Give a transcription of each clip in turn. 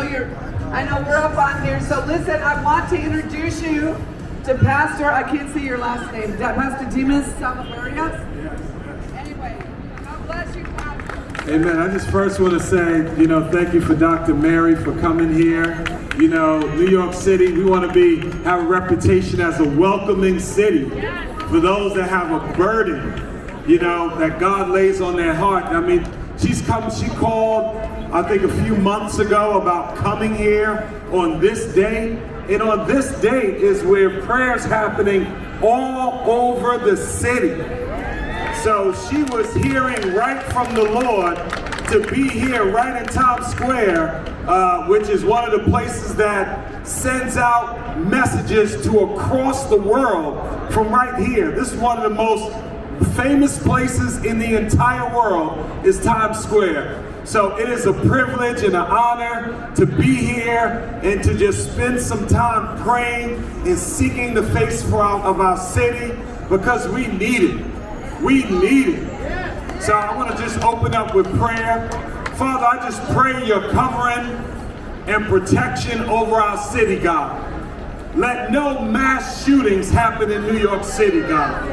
here. I know we're up on here. So listen, I want to introduce you to Pastor, I can't see your last name, Pastor Dimas Salvarias. Anyway, God bless you, Pastor. Amen. I just first want to say, thank you for Dr. Mary for coming here. New York City, we want to have a reputation as a welcoming city for those that have a burden, that God lays on their heart. I mean, she called, I think a few months ago about coming here on this day. And on this day is where prayers happening all over the city. So she was hearing right from the Lord to be here right in Times Square, which is one of the places that sends out messages to across the world from right here. This is one of the most famous places in the entire world is Times Square. So it is a privilege and an honor to be here and to just spend some time praying and seeking the face of our city, because we need it. We need it. So I want to just open up with prayer. Father, I just pray your covering and protection over our city, God. Let no mass shootings happen in New York City, God.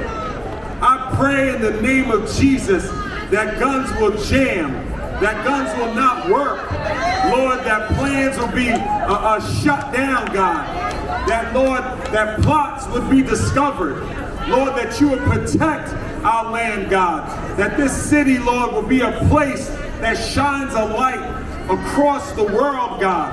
I pray in the name of Jesus that guns will jam, that guns will not work. Lord, that plans will be shut down, God. That, Lord, that plots would be discovered. Lord, that you would protect our land, God. That this city, Lord, will be a place that shines a light across the world, God.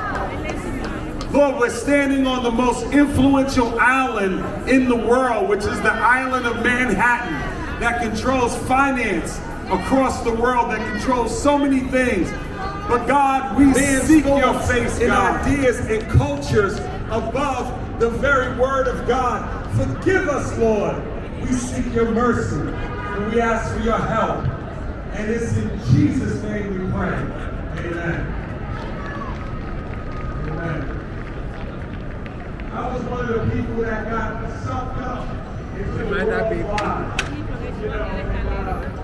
Lord, we're standing on the most influential island in the world, which is the island of Manhattan, that controls finance across the world, that controls so many things. But God, we seek your face in ideas and cultures above the very word of God. Forgive us, Lord. We seek your mercy and we ask for your help. And it's in Jesus' name we pray. Amen. Amen. I was one of the people that got sucked up into the world of life.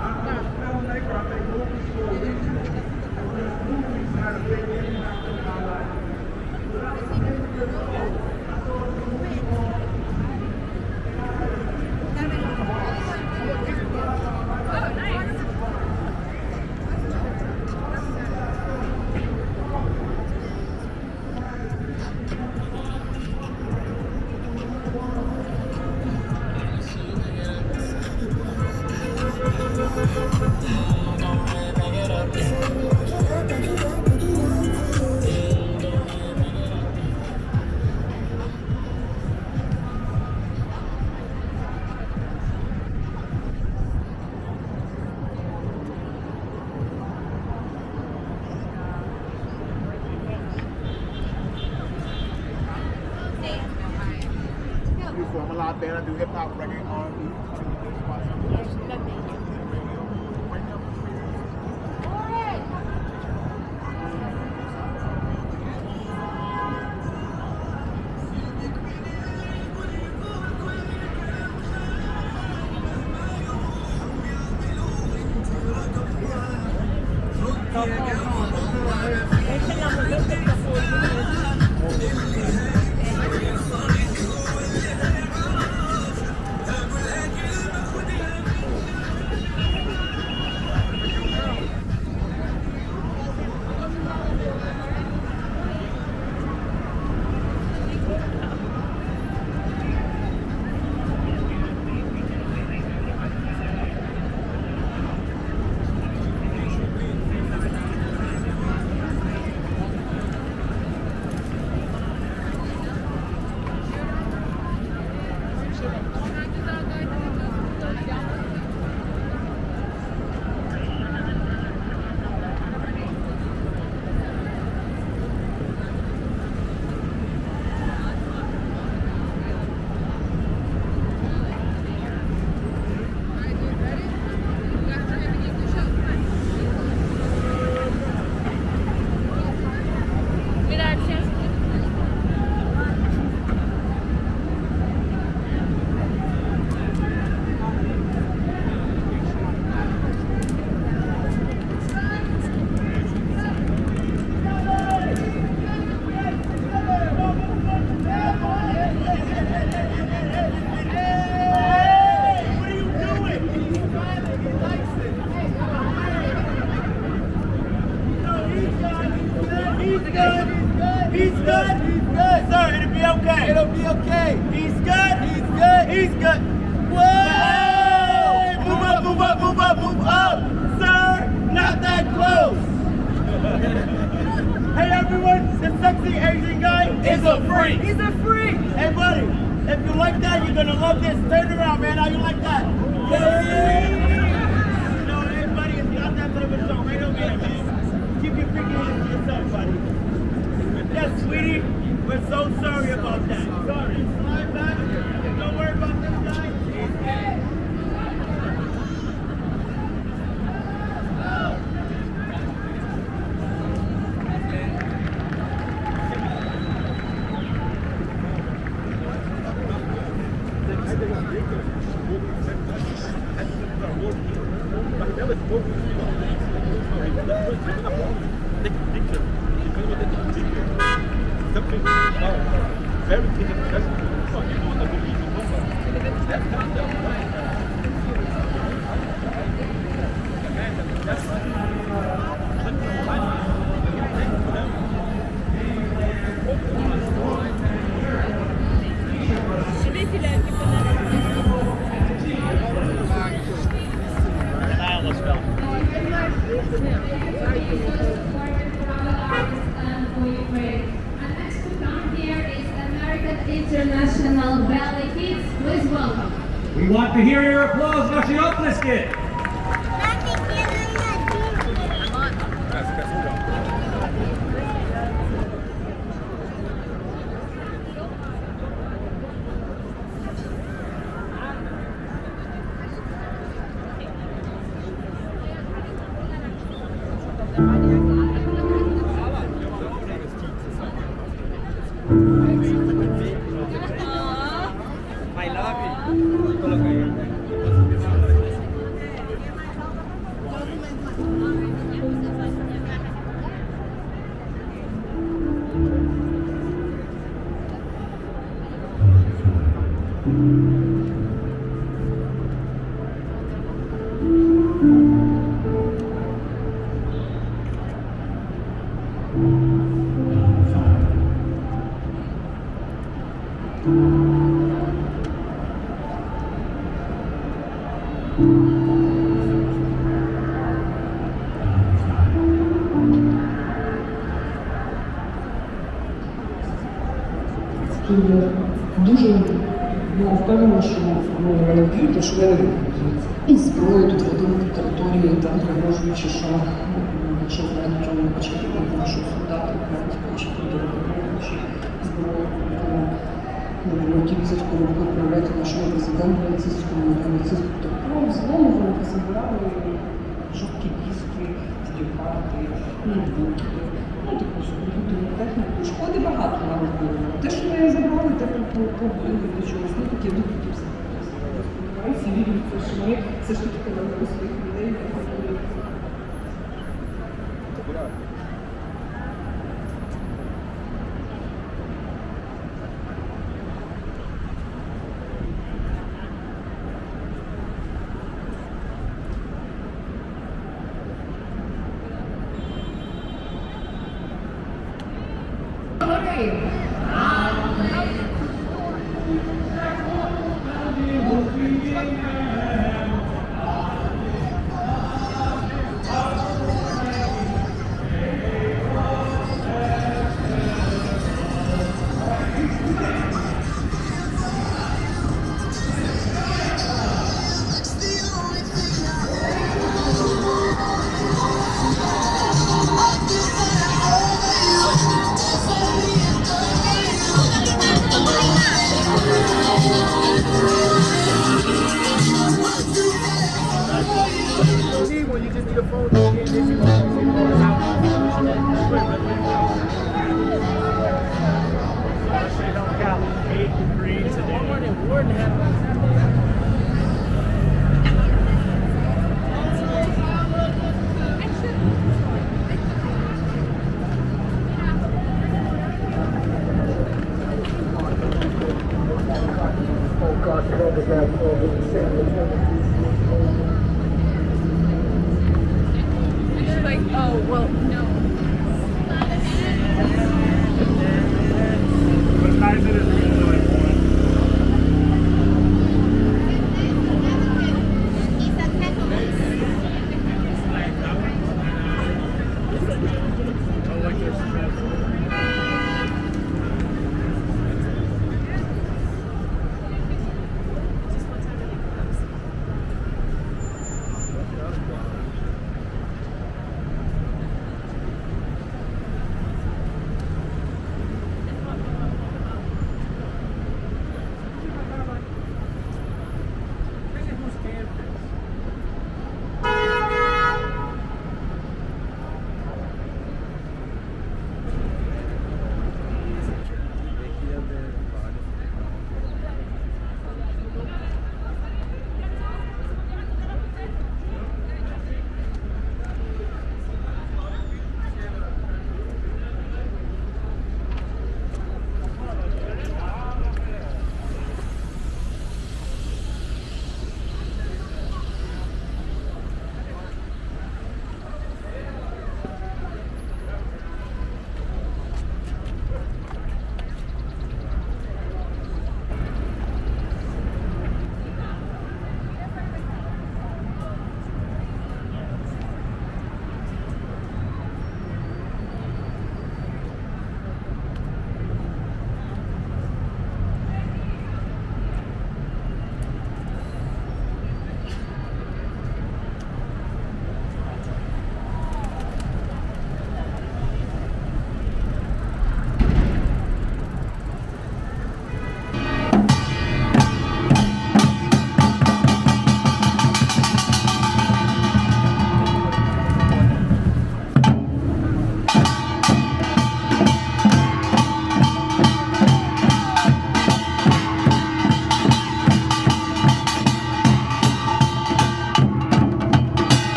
I'm a filmmaker. I make movies for a reason. And those movies had a big impact on my life. When I was 10 years old, I saw a movie called I'm a lot better. I do hip hop, reggae, R&B. He's good. Whoa! Move up, move up, move up, move up! Sir, not that close! Hey everyone, the sexy Asian guy is a freak! He's a freak! Hey buddy, if you like that, you're gonna love this. Turn around, man. How you like that? Yay! No, hey buddy, it's not that type of show. Right over here, man. Keep your freaky hands to yourself, buddy. Yes, sweetie, we're so sorry about that. Sorry. Slide back. Don't worry about this guy. He's dead. International Ballet Kids, please welcome. We want to hear your applause, ваши оплески. Дуже впевнена, що ви вірите, що ви і зброю тут ведуть на території, там пригрожуючи, що якщо знайдуть у початку нашого солдата, навіть початку чи зброю, які візитку проявляти нашого президента нацистському, такого злому вони позабирали жовті диски, відеокарти, ноутбуки. Ну, таку комп'ютерну техніку. Шкоди багато нам було. Те, що ми забрали, те побили до чогось. Ну, такі духи все. Всі вірять, що ми все ж таки повернули своїх людей. When you just need a phone, you can't miss it. Help out. 8 degrees today. Oh God, cover that Like, oh, well, no. What's nice is